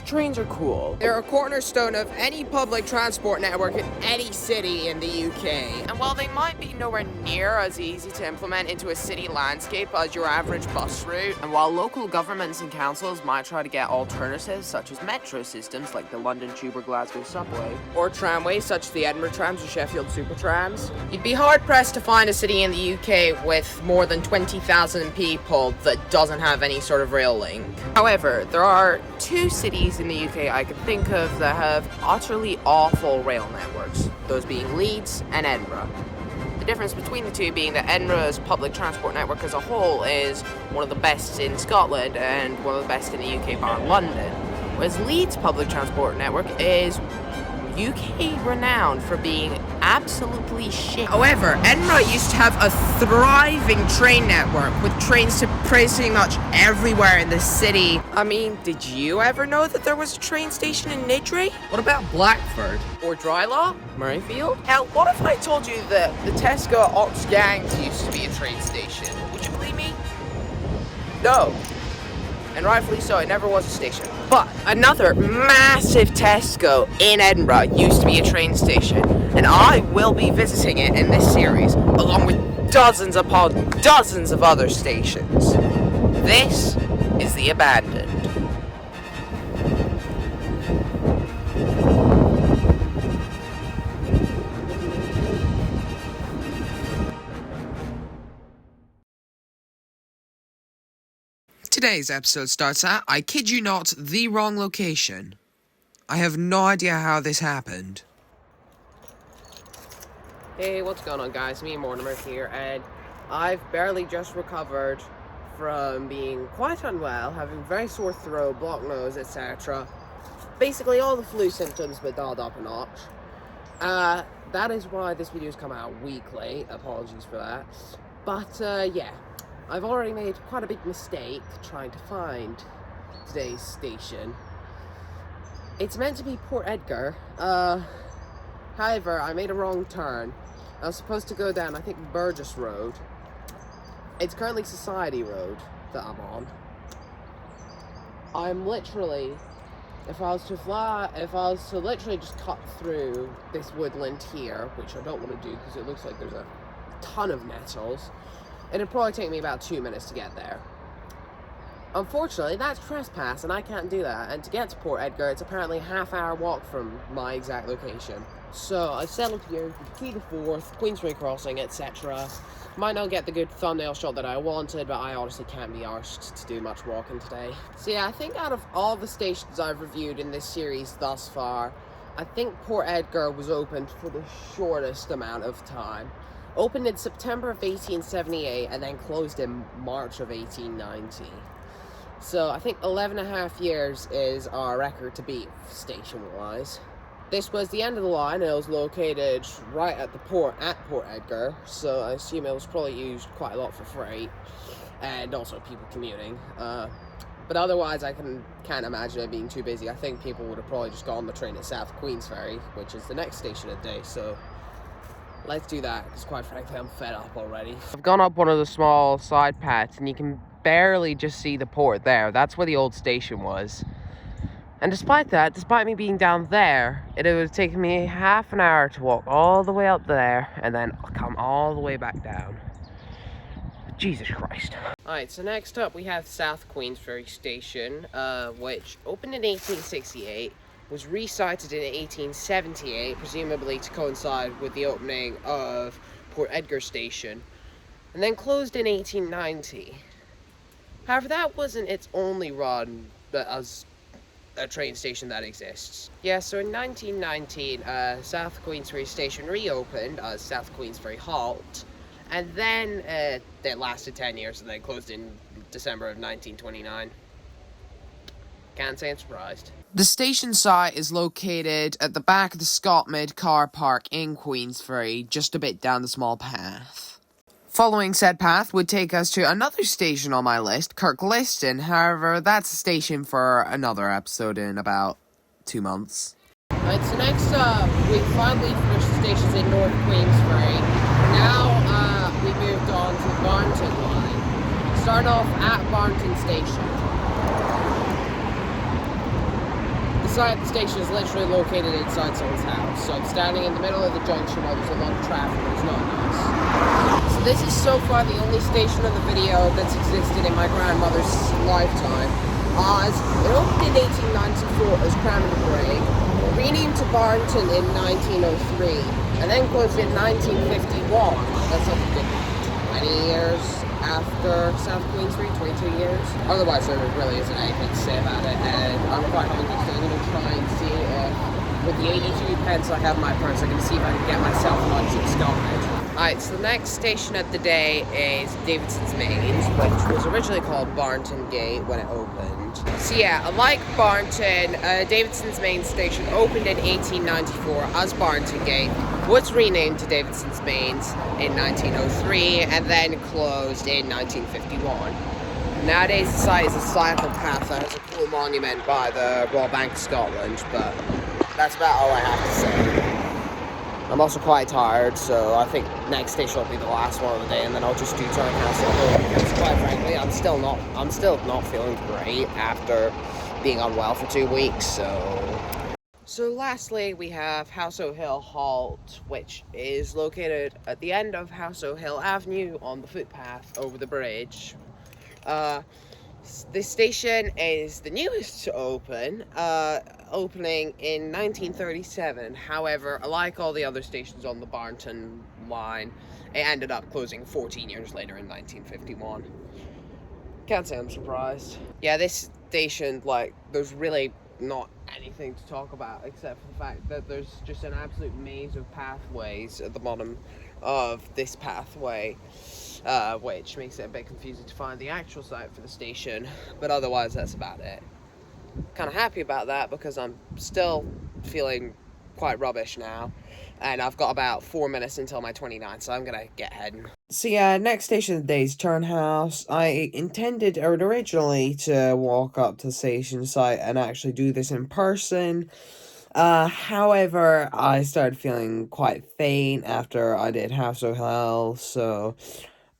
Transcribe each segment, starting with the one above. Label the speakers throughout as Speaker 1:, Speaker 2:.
Speaker 1: trains are cool. They're a cornerstone of any public transport network in any city in the UK. And while they might be nowhere near as easy to implement into a city landscape as your average bus route, and while local governments and councils might try to get alternatives such as metro systems like the London Tube or Glasgow subway, or tramways such as the Edinburgh trams or Sheffield super trams, you'd be hard pressed to find a city in the UK with more than 20,000 people that doesn't have any sort of rail link. However, there are two cities in the UK I could think of that have utterly awful rail networks, those being Leeds and Edinburgh. The difference between the two being that Edinburgh's public transport network as a whole is one of the best in Scotland and one of the best in the UK bar London, whereas Leeds' public transport network is UK renowned for being absolutely shit. However, Edinburgh used to have a thriving train network with trains to pretty much everywhere in the city. I mean, did you ever know that there was a train station in Niddry? What about Blackford? Or Drylaw? Murrayfield? Hell, what if I told you that the Tesco Ox Gangs used to be a train station? Would you believe me? No. And rightfully so, it never was a station. But another massive Tesco in Edinburgh used to be a train station, and I will be visiting it in this series, along with dozens upon dozens of other stations. This is The Abandoned. Today's episode starts at, I kid you not, the wrong location. I have no idea how this happened. Hey, what's going on, guys? Me, Mortimer here, and I've barely just recovered from being quite unwell, having very sore throat, blocked nose, etc. Basically all the flu symptoms, but dialed up a notch. That is why this video's come out a week late. Apologies for that. But, yeah. I've already made quite a big mistake trying to find today's station. It's meant to be Port Edgar. However, I made a wrong turn. I was supposed to go down, I think, Burgess Road. It's currently Society Road that I'm on. I'm literally, if I was to literally just cut through this woodland here, which I don't want to do because it looks like there's a ton of nettles, it'd probably take me about 2 minutes to get there. Unfortunately, that's trespass, and I can't do that. And to get to Port Edgar, it's apparently a half-hour walk from my exact location. So I settled here, key the 4th, Queensferry crossing, etc. Might not get the good thumbnail shot that I wanted, but I honestly can't be arsed to do much walking today. So yeah, I think out of all the stations I've reviewed in this series thus far, I think Port Edgar was opened for the shortest amount of time. Opened in September of 1878 and then closed in March of 1890. So I think 11.5 years is our record to beat station-wise. This was the end of the line, and it was located right at the port at Port Edgar, so I assume it was probably used quite a lot for freight and also people commuting. But otherwise, I can't imagine it being too busy. I think people would have probably just got on the train at South Queensferry, which is the next station of the day, so let's do that, because quite frankly, I'm fed up already. I've gone up one of the small side paths, and you can barely just see the port there. That's where the old station was. And despite that, despite me being down there, it would have taken me half an hour to walk all the way up there, and then come all the way back down. Jesus Christ. Alright, so next up we have South Queensferry Station, which opened in 1868. Was resited in 1878, presumably to coincide with the opening of Port Edgar Station, and then closed in 1890. However, that wasn't its only run as a train station that exists. Yeah, so in 1919, South Queensferry Station reopened as South Queensferry Halt, and then it lasted 10 years and then closed in December of 1929. Can't say I'm surprised. The station site is located at the back of the Scotmid car park in Queensferry, just a bit down the small path. Following said path would take us to another station on my list, Kirkliston. However, that's a station for another episode in about 2 months. Right, so next up, we finally finished the stations in North Queensferry. Now, we moved on to the Barnton line. Starting off at Barnton Station. site of the station is literally located inside someone's house, so I'm standing in the middle of the junction while there's a lot of traffic, and it's not nice. So this is so far the only station of the video that's existed in my grandmother's lifetime. As it opened in 1894 as Crown of the Brig, renamed to Barnton in 1903, and then closed in 1951. That's like a good 20 years after South Queensferry, 22 years. Otherwise, there really isn't anything to say about it, and I'm quite hungry, so I'm going to try and see if, with the 82 pence I have in my purse, I can see if I can get myself lunch in Scotland. Alright, so the next station of the day is Davidsons Mains, which was originally called Barnton Gate when it opened. So yeah, unlike Barnton, Davidsons Mains station opened in 1894 as Barnton Gate, was renamed to Davidsons Mains in 1903, and then closed in 1951. Nowadays, the site is a cycle path that has a cool monument by the Royal Bank of Scotland, but that's about all I have to say. I'm also quite tired, so I think next station will be the last one of the day, and then I'll just do Turnhouse at home, because quite frankly, I'm still not feeling great after being unwell for 2 weeks, So lastly, we have House O'Hill Halt, which is located at the end of House O'Hill Avenue on the footpath over the bridge. This station is the newest to open, opening in 1937. However, like all the other stations on the Barnton line, it ended up closing 14 years later in 1951. Can't say I'm surprised. Yeah, this station, like, there's really not anything to talk about except for the fact that there's just an absolute maze of pathways at the bottom of this pathway, which makes it a bit confusing to find the actual site for the station, but otherwise that's about it. Kind of happy about that because I'm still feeling quite rubbish now, and I've got about 4 minutes until my 29th, so I'm gonna get heading. So yeah, next station of the day is Turnhouse. I intended originally to walk up to the station site and actually do this in person. However, I started feeling quite faint after I did House O'Hill, so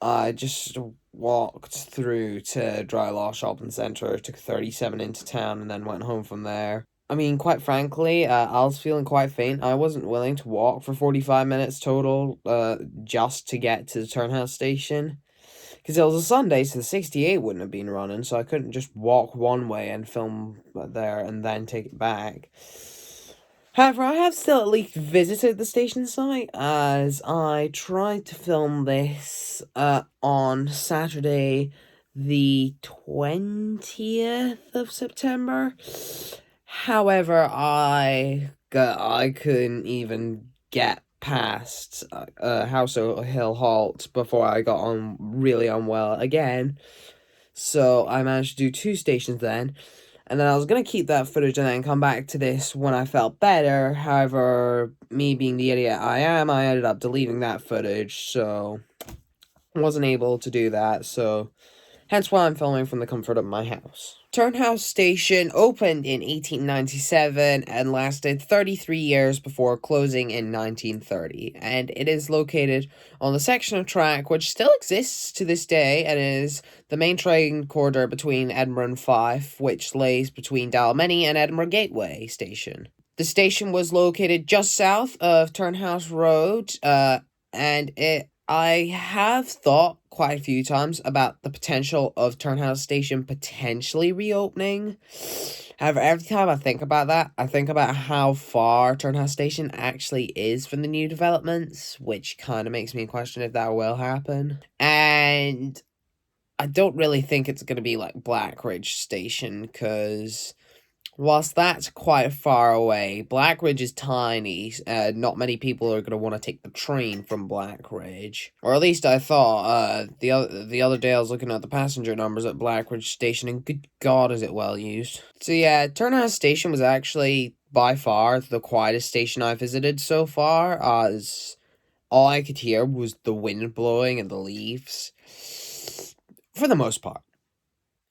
Speaker 1: I just walked through to Drylaw Shopping Centre, took 37 into town, and then went home from there. I mean, quite frankly, I was feeling quite faint. I wasn't willing to walk for 45 minutes total, just to get to the Turnhouse station. Because it was a Sunday, so the 68 wouldn't have been running, so I couldn't just walk one way and film there and then take it back. However, I have still at least visited the station site, as I tried to film this on Saturday the 20th of September. However, I couldn't even get past House O'Hill Halt before I got really unwell again. So I managed to do 2 stations then. And then I was going to keep that footage and then come back to this when I felt better. However, me being the idiot I am, I ended up deleting that footage, so I wasn't able to do that, so hence why I'm filming from the comfort of my house. Turnhouse Station opened in 1897 and lasted 33 years before closing in 1930, and it is located on the section of track which still exists to this day and is the main train corridor between Edinburgh and Fife, which lays between Dalmeny and Edinburgh Gateway Station. The station was located just south of Turnhouse Road, and I have thought quite a few times about the potential of Turnhouse Station potentially reopening. However, every time I think about that, I think about how far Turnhouse Station actually is from the new developments, which kind of makes me question if that will happen. And I don't really think it's going to be like Blackridge Station, because whilst that's quite far away, Blackridge is tiny. Not many people are going to want to take the train from Blackridge. Or at least I thought. The other day I was looking at the passenger numbers at Blackridge Station, and good God is it well used. So yeah, Turnhouse Station was actually by far the quietest station I visited so far, as all I could hear was the wind blowing and the leaves. For the most part.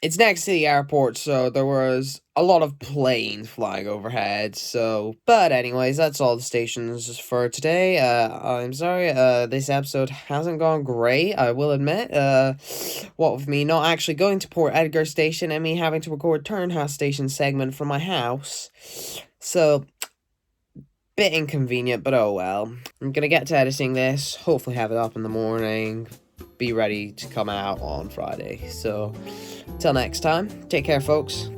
Speaker 1: it's next to the airport, so there was a lot of planes flying overhead. So, but anyways, that's all the stations for today. I'm sorry, this episode hasn't gone great, I will admit. What with me not actually going to Port Edgar Station and me having to record Turnhouse Station segment from my house. So, bit inconvenient, but oh well. I'm gonna get to editing this, hopefully have it up in the morning, be ready to come out on Friday. So, till next time, take care, folks.